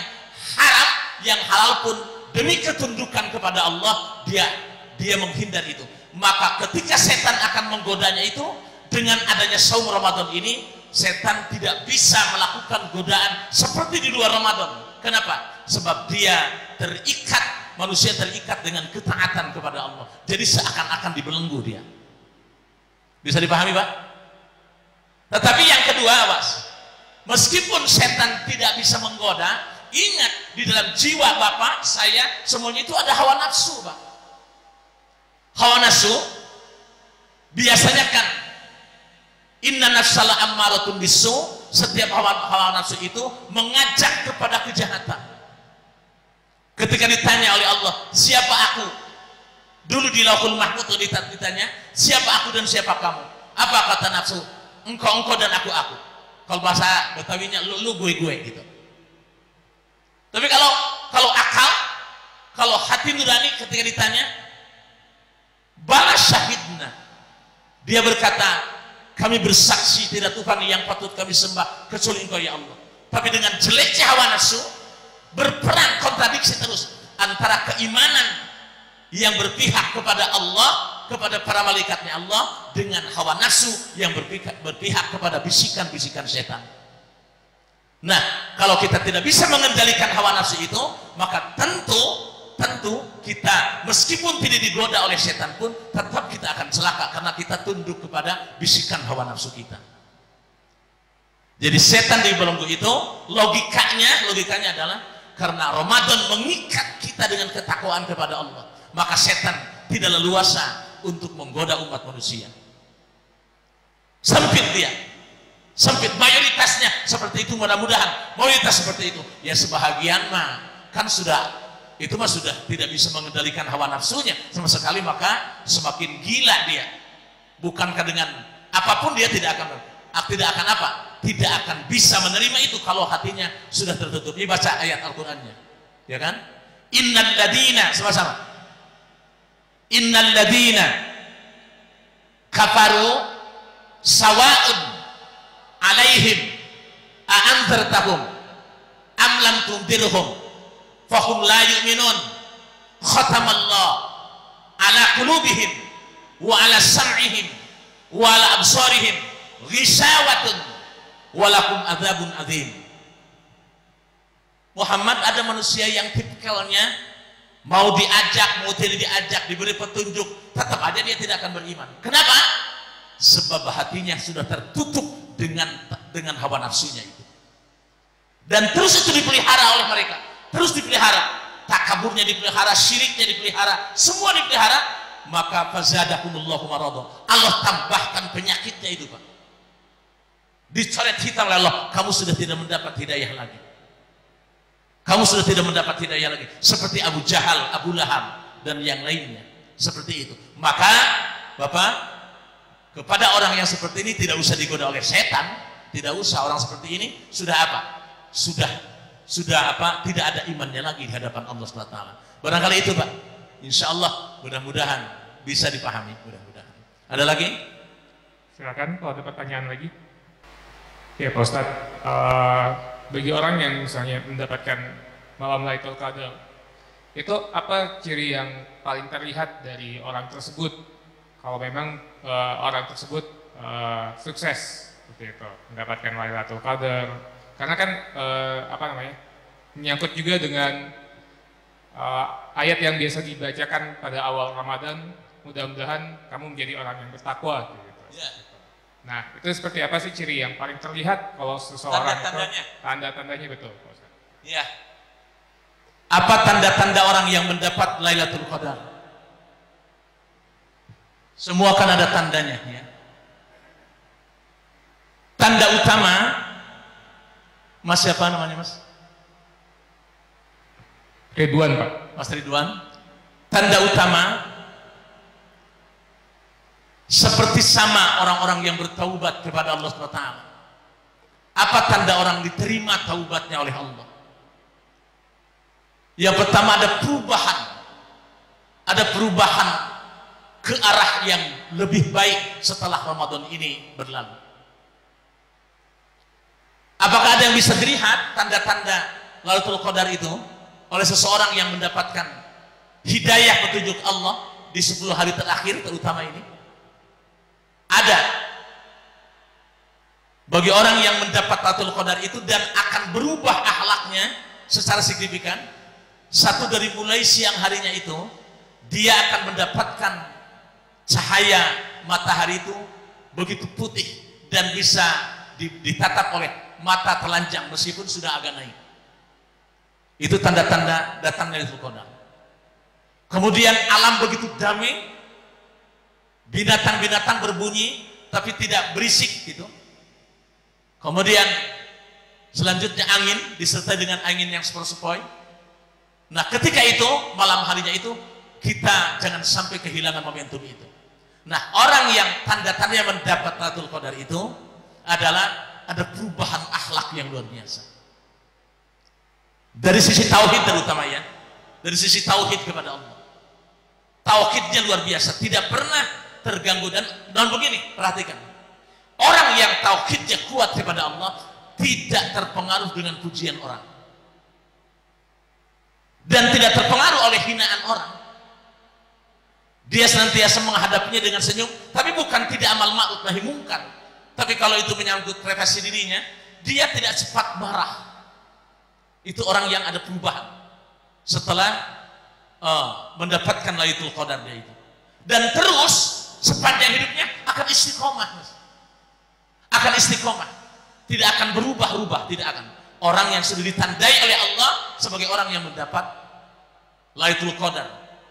haram, yang halal pun, demi ketundukan kepada Allah, dia menghindar itu. Maka ketika setan akan menggodanya itu, dengan adanya saum Ramadan ini, setan tidak bisa melakukan godaan seperti di luar Ramadan. Kenapa? Sebab dia terikat, manusia terikat dengan ketaatan kepada Allah. Jadi seakan-akan dibelenggu dia. Bisa dipahami, Pak? Tetapi yang kedua, awas, meskipun setan tidak bisa menggoda, ingat di dalam jiwa Bapak, saya, semuanya itu ada hawa nafsu, Pak. Hawa nafsu biasanya kan inna nafsala ammaratun bisu, setiap hawa nafsu itu mengajak kepada kejahatan. Ketika ditanya oleh Allah, siapa aku? Dulu di Lauhul Mahfuz ditanya, siapa aku dan siapa kamu? Apa kata nafsu? Engkau dan aku. Kalau bahasa Betawinya lu gue gitu. Tapi kalau akal, kalau hati nurani ketika ditanya, bala syahidna, dia berkata, kami bersaksi tidak Tuhan yang patut kami sembah kecuali Engkau ya Allah. Tapi dengan jeleknya hawa nafsu, berperang kontradiksi terus antara keimanan yang berpihak kepada Allah, kepada para malaikatnya Allah, dengan hawa nafsu yang berpihak kepada bisikan-bisikan setan. Nah, kalau kita tidak bisa mengendalikan hawa nafsu itu, maka tentu kita meskipun tidak digoda oleh setan pun tetap kita akan celaka karena kita tunduk kepada bisikan hawa nafsu kita. Jadi setan di belenggu itu logikanya adalah karena Ramadan mengikat kita dengan ketakwaan kepada Allah, maka setan tidak leluasa untuk menggoda umat manusia. Sempit dia, sempit, mayoritasnya seperti itu, mudah-mudahan mayoritas seperti itu. Ya sebahagian mah kan itu sudah tidak bisa mengendalikan hawa nafsunya sama sekali, maka semakin gila dia. Bukankah dengan apapun dia tidak akan apa? Tidak akan bisa menerima itu kalau hatinya sudah tertutup. Ini baca ayat Al-Qur'annya, ya kan? Innal ladina, sama-sama. Innal ladina kafaru sawa'un alaihim a'anzartahum am lam tundirhum fahum la yu'minun khatamallah ala qulubihim wa ala sam'ihim wa ala absarihim ghisawatun wa lakum adzabun adzim. Muhammad ada manusia yang tipikalnya mau diajak, mau tidak diajak, diberi petunjuk, tetap aja dia tidak akan beriman. Kenapa? Sebab hatinya sudah tertutup dengan hawa nafsunya itu. Dan terus itu dipelihara oleh mereka, terus dipelihara, takaburnya dipelihara, syiriknya dipelihara, semua dipelihara. Maka fazadahumullahu maradha, Allah tambahkan penyakitnya itu, Pak. Dicoret hitam oleh Allah, kamu sudah tidak mendapat hidayah lagi. Kamu sudah tidak mendapat hidayah lagi. Seperti Abu Jahal, Abu Lahab, dan yang lainnya. Seperti itu. Maka, Bapak, kepada orang yang seperti ini tidak usah digoda oleh setan. Tidak usah, orang seperti ini sudah apa? Sudah apa? Tidak ada imannya lagi di hadapan Allah SWT. Barangkali itu, Pak. Insya Allah, mudah-mudahan bisa dipahami. Mudah-mudahan. Ada lagi? Silakan kalau ada pertanyaan lagi. Ya Pak Ustadz, bagi orang yang misalnya mendapatkan malam Lailatul Qadar, itu apa ciri yang paling terlihat dari orang tersebut kalau memang orang tersebut sukses seperti itu mendapatkan Lailatul Qadar? Karena kan menyangkut juga dengan ayat yang biasa dibacakan pada awal Ramadan, mudah-mudahan kamu menjadi orang yang bertakwa gitu. Ya. Nah, itu seperti apa sih ciri yang paling terlihat kalau seseorang Tanda-tandanya. Tanda-tandanya betul, Pak Ustaz. Ya. Apa tanda-tanda orang yang mendapat Lailatul Qadar? Semua kan ada tandanya, ya. Tanda utama, Mas siapa namanya, Mas? Ridwan, Pak. Mas Ridwan. Tanda utama seperti sama orang-orang yang bertaubat kepada Allah SWT. Apa tanda orang diterima taubatnya oleh Allah? Yang pertama ada perubahan ke arah yang lebih baik setelah Ramadan ini berlalu. Apakah ada yang bisa dilihat tanda-tanda Lailatul Qadar itu oleh seseorang yang mendapatkan hidayah petunjuk Allah di 10 hari terakhir terutama ini? Ada. Bagi orang yang mendapat Lailatul Qadar itu dan akan berubah akhlaknya secara signifikan, satu dari mulai siang harinya itu dia akan mendapatkan cahaya matahari itu begitu putih dan bisa ditatap oleh mata telanjang meskipun sudah agak naik. Itu tanda-tanda datangnya Lailatul Qadar. Kemudian alam begitu damai, binatang-binatang berbunyi tapi tidak berisik gitu. Kemudian selanjutnya angin disertai dengan angin yang sepoi-sepoi. Nah, ketika itu malam harinya itu kita jangan sampai kehilangan momentum itu. Nah, orang yang tanda-tandanya mendapat Lailatul Qadar itu adalah ada perubahan akhlak yang luar biasa. Dari sisi tauhid terutama ya. Dari sisi tauhid kepada Allah. Tauhidnya luar biasa, tidak pernah terganggu dan begini, perhatikan. Orang yang tauhidnya kuat kepada Allah tidak terpengaruh dengan pujian orang. Dan tidak terpengaruh oleh hinaan orang. Dia senantiasa menghadapinya dengan senyum, tapi bukan tidak amal ma'ruf nahi mungkar. Tapi kalau itu menyangkut privasi dirinya, dia tidak cepat marah. Itu orang yang ada perubahan setelah mendapatkan Lailatul Qadar dia itu. Dan terus sepanjang hidupnya akan istiqomah. Akan istiqomah. Tidak akan berubah-ubah, tidak akan. Orang yang sudah ditandai oleh Allah sebagai orang yang mendapat Lailatul Qadar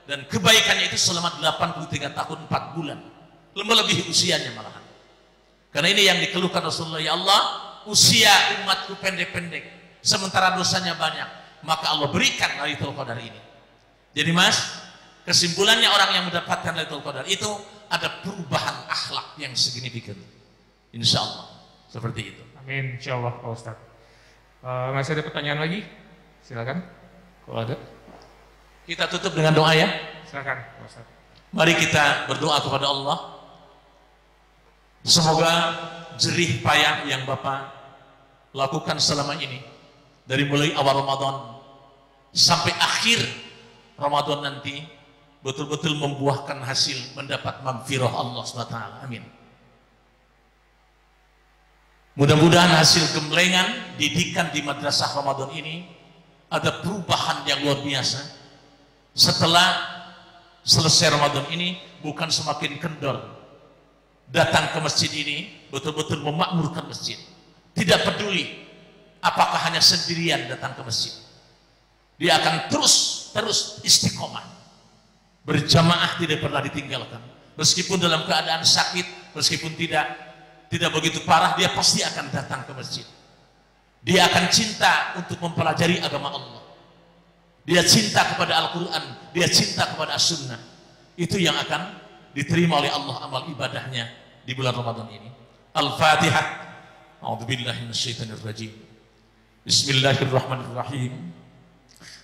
dan kebaikannya itu selama 83 tahun 4 bulan. Lebih usianya malahan. Karena ini yang dikeluhkan Rasulullah, ya Allah, usia umatku pendek-pendek sementara dosanya banyak, maka Allah berikan Lailatul Qadar ini. Jadi Mas, kesimpulannya orang yang mendapatkan Lailatul Qadar itu ada perubahan akhlak yang signifikan. Insya Allah seperti itu. Amin, insya Allah Pak Ustadz. Masih ada pertanyaan lagi? Silakan. Kalau ada. Kita tutup dengan doa ya. Silakan Pak Ustadz. Mari kita berdoa kepada Allah. Semoga jerih payah yang Bapak lakukan selama ini, dari mulai awal Ramadan sampai akhir Ramadan nanti, betul-betul membuahkan hasil mendapat maghfirah Allah SWT. Amin. Mudah-mudahan hasil gemblengan didikan di madrasah Ramadan ini ada perubahan yang luar biasa. Setelah selesai Ramadan ini, bukan semakin kendor, datang ke masjid ini betul-betul memakmurkan masjid. Tidak peduli apakah hanya sendirian datang ke masjid, dia akan terus istiqomah, berjamaah, tidak pernah ditinggalkan. Meskipun dalam keadaan sakit, meskipun tidak begitu parah, dia pasti akan datang ke masjid. Dia akan cinta untuk mempelajari agama Allah. Dia cinta kepada Al-Quran, dia cinta kepada As-Sunnah. Itu yang akan diterima oleh Allah amal ibadahnya di bulan Ramadan ini. Al-Fatihah. A'udzubillahi minasyaitonirrajim. Bismillahirrahmanirrahim.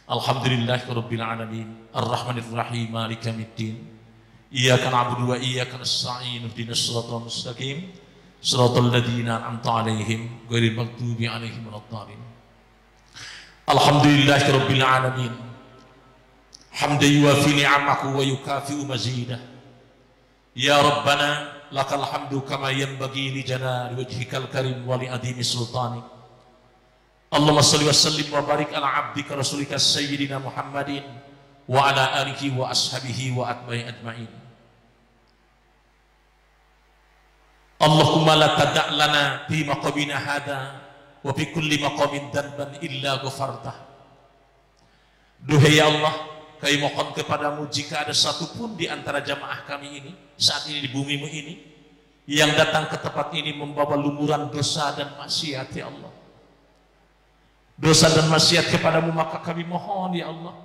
Alhamdulillahirabbil alamin. Arrahmanirrahim. Maliki yaumiddin. Iyyaka na'budu wa iyyaka nasta'in. Ihdinas siratal mustaqim. Shiratal ladzina an'amta 'alaihim ghairil maghdubi 'alaihim waladdallin. Alhamdulillahirabbil alamin. Hamdan yuwafi ni'amahu wa yukafi'u mazidah. Ya Rabbana lakal hamdu kama yanbaghi li jalali wajhikal karim wa li adimi sultanik. Allahumma shalli wa sallim wa barik ala abdika rasulika sayyidina Muhammadin wa ala alihi wa ashabihi wa atba'i ajma'in. Allahumma la tada' lana fi maqamina hada wa fi kulli maqamin dhanban illa ghafartah. Duhai ya Allah, kami mohon kepadamu jika ada satupun di antara jamaah kami ini saat ini di bumimu ini yang datang ke tempat ini membawa lumuran dosa dan maksiat ya Allah, dosa dan maksiat kepadamu, maka kami mohon ya Allah,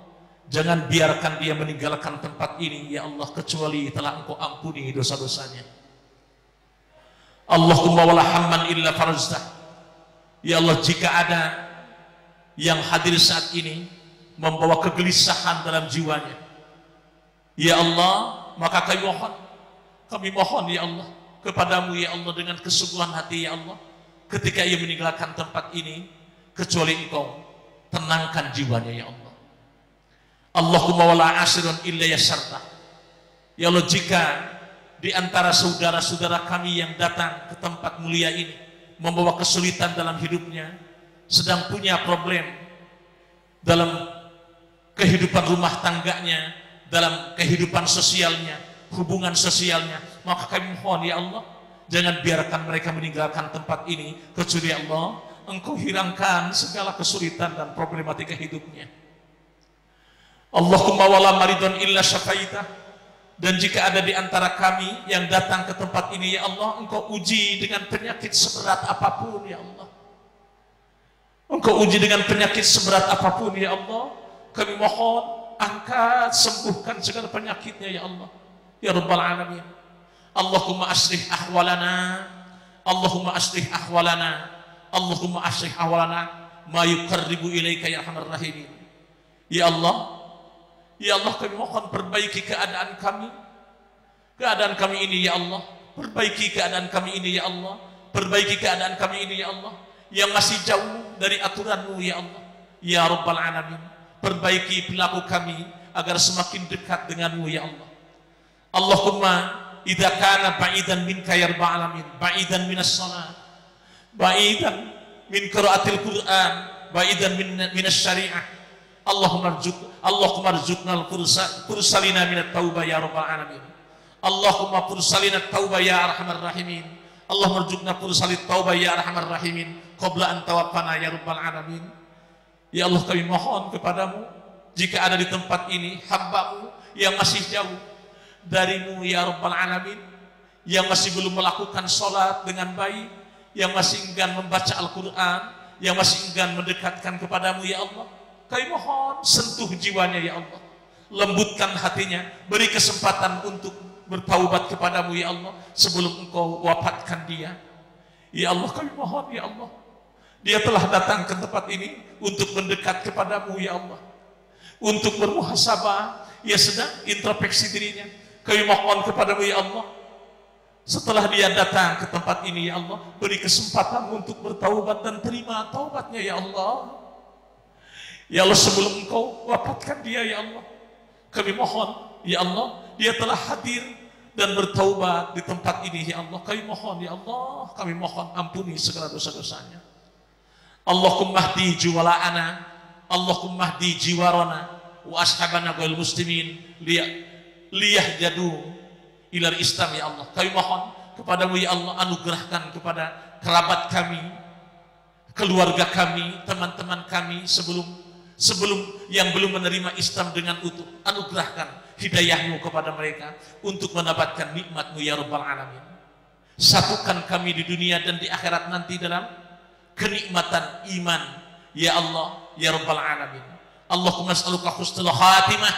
jangan biarkan dia meninggalkan tempat ini ya Allah kecuali telah Engkau ampuni dosa-dosanya. Allahumma wala hamman illa faraztah. Ya Allah, jika ada yang hadir saat ini membawa kegelisahan dalam jiwanya, ya Allah, maka kami mohon ya Allah kepadamu ya Allah dengan kesungguhan hati ya Allah, ketika ia meninggalkan tempat ini, kecuali Engkau tenangkan jiwanya ya Allah. Allahumma wala asirun illa yasartah. Ya Allah, jika di antara saudara-saudara kami yang datang ke tempat mulia ini membawa kesulitan dalam hidupnya, sedang punya problem dalam kehidupan rumah tangganya, dalam kehidupan sosialnya, hubungan sosialnya, maka kami mohon ya Allah, jangan biarkan mereka meninggalkan tempat ini kecuali ya Allah Engkau hilangkan segala kesulitan dan problematika hidupnya. Allahumma wala maridun illa syafaitah. Dan jika ada di antara kami yang datang ke tempat ini ya Allah, Engkau uji dengan penyakit seberat apapun ya Allah, Engkau uji dengan penyakit seberat apapun ya Allah, kami mohon angkat, sembuhkan segala penyakitnya ya Allah ya Rabbal Alamin. Allahumma aslih ahwalana, Allahumma aslih ahwalana, Allahumma aslih ahwalana ma yuqarribu ilaika ya arhamar rahimin. Ya Allah, ya Allah, kami mohon perbaiki keadaan kami ini ya Allah, perbaiki keadaan kami ini ya Allah, perbaiki keadaan kami ini ya Allah yang masih jauh dari aturan-Mu ya Allah ya Rabbal Alamin. Perbaiki perilaku kami agar semakin dekat dengan-Mu ya Allah. Allahumma idza kana ba'idan minka ya Rabbal Alamin, ba'idan minas shalah, ba'idan min qiraatil Qur'an, ba'idan minas syariah, Allahumma rzuqna al-fursalina minat taubah ya Rabbal Alamin. Allahumma fursalina taubah ya arhamar rahimin. Allahumma rzuqna fursalit taubah ya arhamar rahimin qabla an tawaffana ya Rabbal Alamin. Ya Allah, kami mohon kepadamu jika ada di tempat ini hamba-Mu yang masih jauh dari-Mu ya Rabbal Alamin, yang masih belum melakukan sholat dengan baik, yang masih enggan membaca Al-Quran, yang masih enggan mendekatkan kepadamu ya Allah, kami mohon sentuh jiwanya ya Allah, lembutkan hatinya, beri kesempatan untuk bertaubat kepadamu ya Allah sebelum Engkau wafatkan dia. Ya Allah, kami mohon ya Allah, dia telah datang ke tempat ini untuk mendekat kepadamu ya Allah, untuk bermuhasabah, ia sedang introspeksi dirinya. Kami mohon kepadamu ya Allah, setelah dia datang ke tempat ini ya Allah, beri kesempatan untuk bertaubat dan terima taubatnya ya Allah. Ya Allah, sebelum Engkau wafatkan dia ya Allah, kami mohon ya Allah, dia telah hadir dan bertaubat di tempat ini ya Allah. Kami mohon ya Allah, kami mohon ampuni segala dosa-dosanya. Allahumma hdi juwala'ana Allahumma hdi jiwarana wa ashabana wal muslimin liyahdadu ilal Islam ya Allah. Kami mohon kepadamu ya Allah, anugerahkan kepada kerabat kami, keluarga kami, teman-teman kami sebelum yang belum menerima Islam dengan utuh, anugerahkan hidayahmu kepada mereka untuk mendapatkan nikmatmu ya Rabbal Alamin. Satukan kami di dunia dan di akhirat nanti dalam kenikmatan iman ya Allah ya Rabbal Alamin. Allahumma as'aluka husnul khatimah,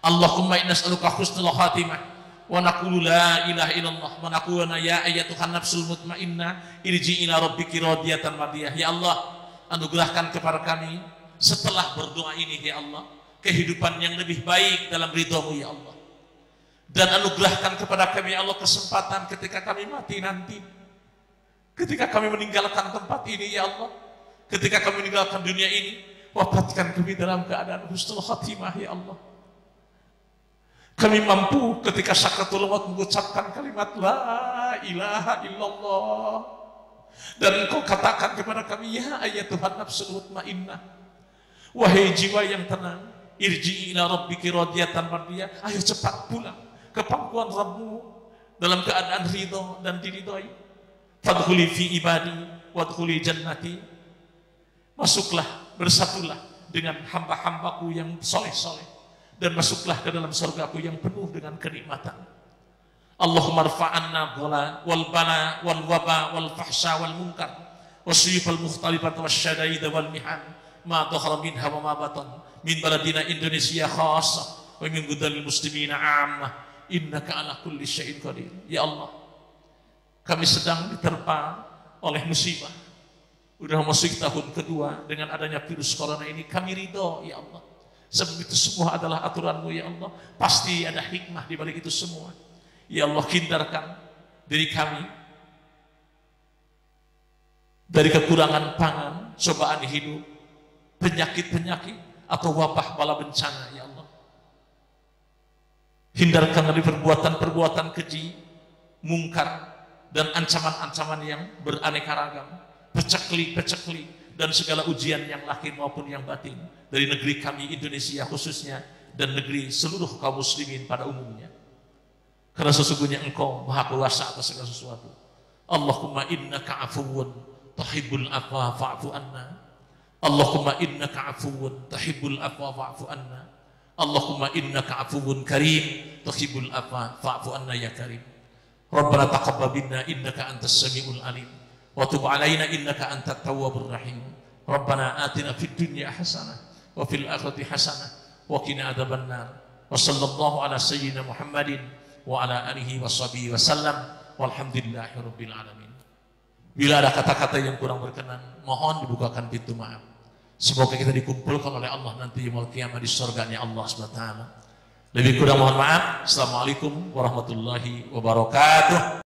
Allahumma inna as'aluka husnul khatimah wa naqulu la ilaha illallah wa naqulu ya ayyatuhan nafsul mutmainnah irji ila rabbiki radiyatan mardiyah. Ya Allah, anugerahkan kepada kami setelah berdoa ini ya Allah kehidupan yang lebih baik dalam ridhamu ya Allah, dan anugerahkan kepada kami ya Allah kesempatan ketika kami mati nanti, ketika kami meninggalkan tempat ini ya Allah, ketika kami meninggalkan dunia ini, wafatkan kami dalam keadaan husnul khatimah ya Allah. Kami mampu ketika sakaratul maut mengucapkan kalimat la ilaha illallah, dan Engkau katakan kepada kami ya ayyatuhan nafsul mutmainnah, wahai jiwa yang tenang, irji ila rabbiki radiyatan mardiyah, ayo cepat pulang ke pangkuan Rabbmu dalam keadaan ridha dan diridhai. Fadkhuli fi ibadi wadkhuli jannati, masuklah, bersatulah dengan hamba-hambaku yang soleh-soleh, dan masuklah ke dalam surgaku yang penuh dengan kenikmatan. Allahumma rfa'anna wal bala wal waba wal fahsya wal munkar wasyifal mukhtalifat wasyadaid wal mihan ma dhahara minha wa ma batan min baladina Indonesia khassa wa min budal muslimina ammah innaka ala kulli syai'in qadir. Ya Allah, kami sedang diterpa oleh musibah. Udah masuk tahun kedua dengan adanya virus corona ini, kami ridho ya Allah. Sebab itu semua adalah aturanmu ya Allah. Pasti ada hikmah di balik itu semua. Ya Allah, hindarkan diri kami dari kekurangan pangan, cobaan hidup, penyakit-penyakit atau wabah bala bencana ya Allah. Hindarkan dari perbuatan-perbuatan keji, mungkar, dan ancaman-ancaman yang beraneka ragam, pecekli dan segala ujian yang lahir maupun yang batin dari negeri kami Indonesia khususnya, dan negeri seluruh kaum muslimin pada umumnya. Karena sesungguhnya Engkau Maha Kuasa atas segala sesuatu. Allahumma innaka afuwun tuhibbul afwa fa'fu anna. Allahumma innaka afuwun tuhibbul afwa fa'fu anna. Allahumma innaka afuwun karim tuhibbul afwa fa'fu anna ya karim. Rabbana taqabbal minna innaka antas samiul alim wa tub alaina innaka antat tawwabur rahim. Rabbana atina fid dunya hasanah wa fil akhirati hasanah wa qina adzabannar. Wa sallallahu ala sayyidina Muhammadin wa ala alihi washabihi wasallam walhamdulillahirabbil alamin. Bila ada kata-kata yang kurang berkenan, mohon dibukakan pintu maaf. Semoga kita dikumpulkan oleh Allah nanti yaumul qiyamah di surganya Allah Subhanahu wa taala. Lebih kurang mohon maaf. Assalamualaikum warahmatullahi wabarakatuh.